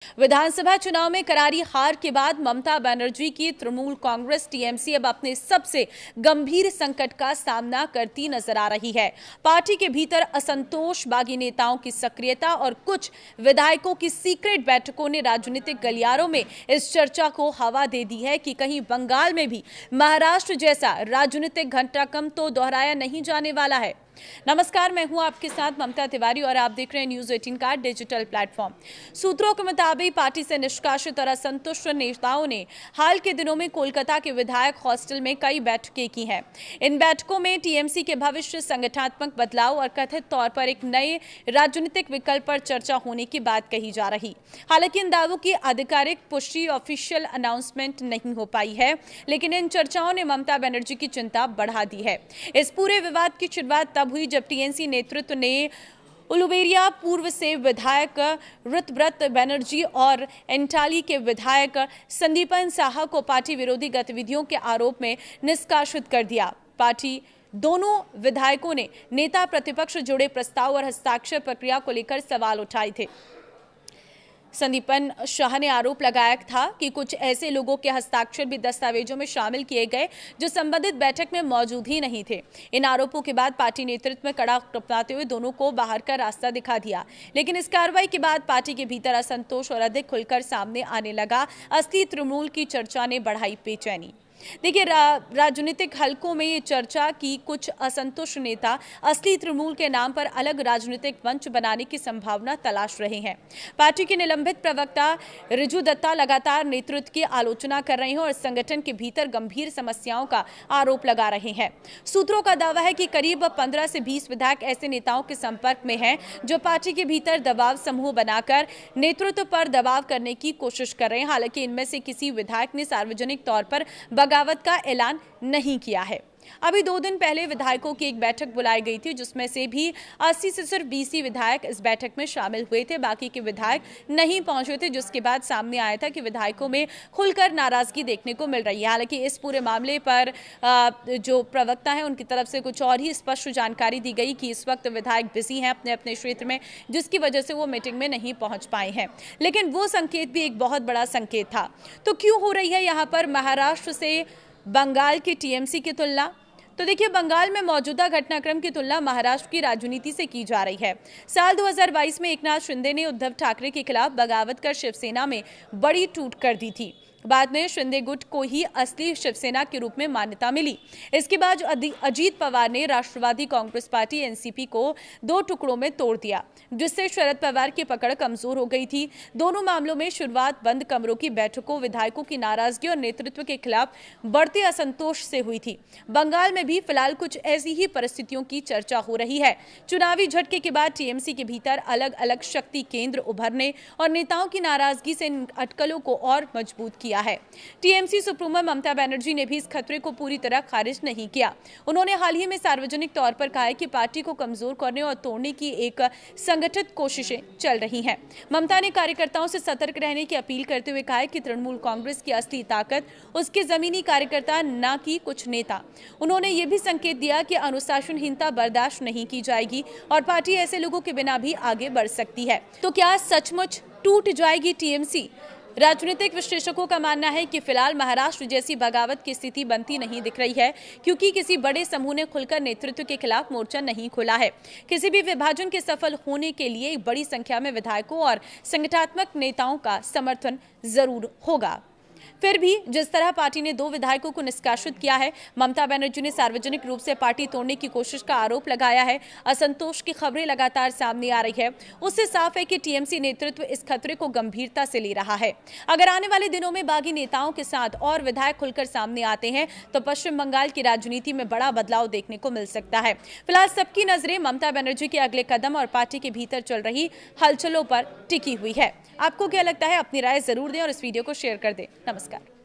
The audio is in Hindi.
विधानसभा चुनाव में करारी हार के बाद ममता बनर्जी की तृणमूल कांग्रेस टीएमसी अब अपने सबसे गंभीर संकट का सामना करती नजर आ रही है। पार्टी के भीतर असंतोष, बागी नेताओं की सक्रियता और कुछ विधायकों की सीक्रेट बैठकों ने राजनीतिक गलियारों में इस चर्चा को हवा दे दी है कि कहीं बंगाल में भी महाराष्ट्र जैसा राजनीतिक घटनाक्रम तो दोहराया नहीं जाने वाला है। नमस्कार, मैं हूं आपके साथ ममता तिवारी और आप देख रहे हैं न्यूज 18 का डिजिटल प्लेटफॉर्म। सूत्रों के मुताबिक पार्टी से निष्कासित और असंतुष्ट नेताओं ने हाल के दिनों में कोलकाता के विधायक हॉस्टल में कई बैठकें की हैं। इन बैठकों में टीएमसी के भविष्य, संगठनात्मक बदलाव और कथित तौर पर एक नए राजनीतिक विकल्प पर चर्चा होने की बात कही जा रही। हालांकि इन दावों की आधिकारिक पुष्टि, ऑफिशियल अनाउंसमेंट नहीं हो पाई है, लेकिन इन चर्चाओं ने ममता बनर्जी की चिंता बढ़ा दी है। इस पूरे विवाद की शुरुआत तब हुई जब टीएमसी नेतृत्व ने उलुबेरिया पूर्व से विधायक ऋतव्रत बनर्जी और एंटाली के विधायक संदीपन साहा को पार्टी विरोधी गतिविधियों के आरोप में निष्कासित कर दिया। पार्टी दोनों विधायकों ने नेता प्रतिपक्ष जुड़े प्रस्ताव और हस्ताक्षर प्रक्रिया को लेकर सवाल उठाए थे। संदीपन शाह ने आरोप लगाया था कि कुछ ऐसे लोगों के हस्ताक्षर भी दस्तावेजों में शामिल किए गए जो संबंधित बैठक में मौजूद ही नहीं थे। इन आरोपों के बाद पार्टी नेतृत्व में कड़ा टकराते हुए दोनों को बाहर का रास्ता दिखा दिया। लेकिन इस कार्रवाई के बाद पार्टी के भीतर असंतोष और अधिक खुलकर सामने आने लगा। असली तृणमूल की चर्चा ने बढ़ाई बेचैनी। देखिए, राजनीतिक हलकों में ये चर्चा की कुछ असंतुष्ट नेता असली तृणमूल के नाम पर अलग राजनीतिक मंच बनाने की संभावना तलाश रहे हैं। पार्टी के निलंबित प्रवक्ता रिजू दत्ता लगातार नेतृत्व की आलोचना कर रहे हैं और संगठन के भीतर गंभीर समस्याओं का आरोप लगा रहे हैं। सूत्रों का दावा है कि करीब 15 से 20 विधायक ऐसे नेताओं के संपर्क में हैं जो पार्टी के भीतर दबाव समूह बनाकर नेतृत्व पर दबाव करने की कोशिश कर रहे हैं। हालांकि इनमें से किसी विधायक ने सार्वजनिक तौर पर बगावत का ऐलान नहीं किया है। अभी 2 दिन पहले विधायकों की एक बैठक बुलाई गई थी, जिसमें से भी 80 से सिर्फ 20 ही विधायक इस बैठक में शामिल हुए थे। बाकी के विधायक नहीं पहुंचे थे, जिसके बाद सामने आया था कि विधायकों में खुलकर नाराजगी देखने को मिल रही है। हालांकि इस पूरे मामले पर जो प्रवक्ता है उनकी तरफ से कुछ और ही स्पष्ट जानकारी दी गई कि इस वक्त विधायक बिजी हैं अपने अपने क्षेत्र में, जिसकी वजह से वो मीटिंग में नहीं पहुंच पाए हैं। लेकिन वो संकेत भी एक बहुत बड़ा संकेत था। तो क्यों हो रही है यहाँ पर महाराष्ट्र से बंगाल की टीएमसी की तुलना? तो देखिए, बंगाल में मौजूदा घटनाक्रम की तुलना महाराष्ट्र की राजनीति से की जा रही है। साल 2022 में एकनाथ शिंदे ने उद्धव ठाकरे के खिलाफ बगावत कर शिवसेना में बड़ी टूट कर दी थी। बाद में शिंदे गुट को ही असली शिवसेना के रूप में मान्यता मिली। इसके बाद अजीत पवार ने राष्ट्रवादी कांग्रेस पार्टी एनसीपी को 2 टुकड़ों में तोड़ दिया, जिससे शरद पवार की पकड़ कमजोर हो गई थी। दोनों मामलों में शुरुआत बंद कमरों की बैठकों, विधायकों की नाराजगी और नेतृत्व के खिलाफ बढ़ते असंतोष से हुई थी। बंगाल में भी फिलहाल कुछ ऐसी ही परिस्थितियों की चर्चा हो रही है। चुनावी झटके के बाद टीएमसी के भीतर अलग अलग शक्ति केंद्र उभरने और नेताओं की नाराजगी से इन अटकलों को और मजबूत किया है। टीएमसी सुप्रीमो ममता बनर्जी ने भी इस खतरे को पूरी तरह खारिज नहीं किया। उन्होंने हाल ही में सार्वजनिक तौर पर कहा है कि पार्टी को कमजोर करने और तोड़ने की एक संगठित कोशिशें चल रही हैं। ममता ने कार्यकर्ताओं से सतर्क रहने की अपील करते हुए कहा है कि तृणमूल कांग्रेस की असली ताकत उसके जमीनी कार्यकर्ता, न कि कुछ नेता। उन्होंने ये भी संकेत दिया कि अनुशासनहीनता बर्दाश्त नहीं की जाएगी और पार्टी ऐसे लोगों के बिना भी आगे बढ़ सकती है। तो क्या सचमुच टूट जाएगी टीएमसी? राजनीतिक विश्लेषकों का मानना है कि फिलहाल महाराष्ट्र जैसी बगावत की स्थिति बनती नहीं दिख रही है, क्योंकि किसी बड़े समूह ने खुलकर नेतृत्व के खिलाफ मोर्चा नहीं खोला है। किसी भी विभाजन के सफल होने के लिए एक बड़ी संख्या में विधायकों और संगठनात्मक नेताओं का समर्थन जरूर होगा। फिर भी जिस तरह पार्टी ने 2 विधायकों को निष्कासित किया है, ममता बनर्जी ने सार्वजनिक रूप से पार्टी तोड़ने की कोशिश का आरोप लगाया है, असंतोष की खबरें लगातार सामने आ रही है, उससे साफ है कि टीएमसी नेतृत्व इस खतरे को गंभीरता से ले रहा है। अगर आने वाले दिनों में बागी नेताओं के साथ और विधायक खुलकर सामने आते हैं तो पश्चिम बंगाल की राजनीति में बड़ा बदलाव देखने को मिल सकता है। फिलहाल सबकी नजरें ममता बनर्जी के अगले कदम और पार्टी के भीतर चल रही हलचलों पर टिकी हुई है। आपको क्या लगता है? अपनी राय जरूर दें और इस वीडियो को शेयर कर दें। नमस्कार।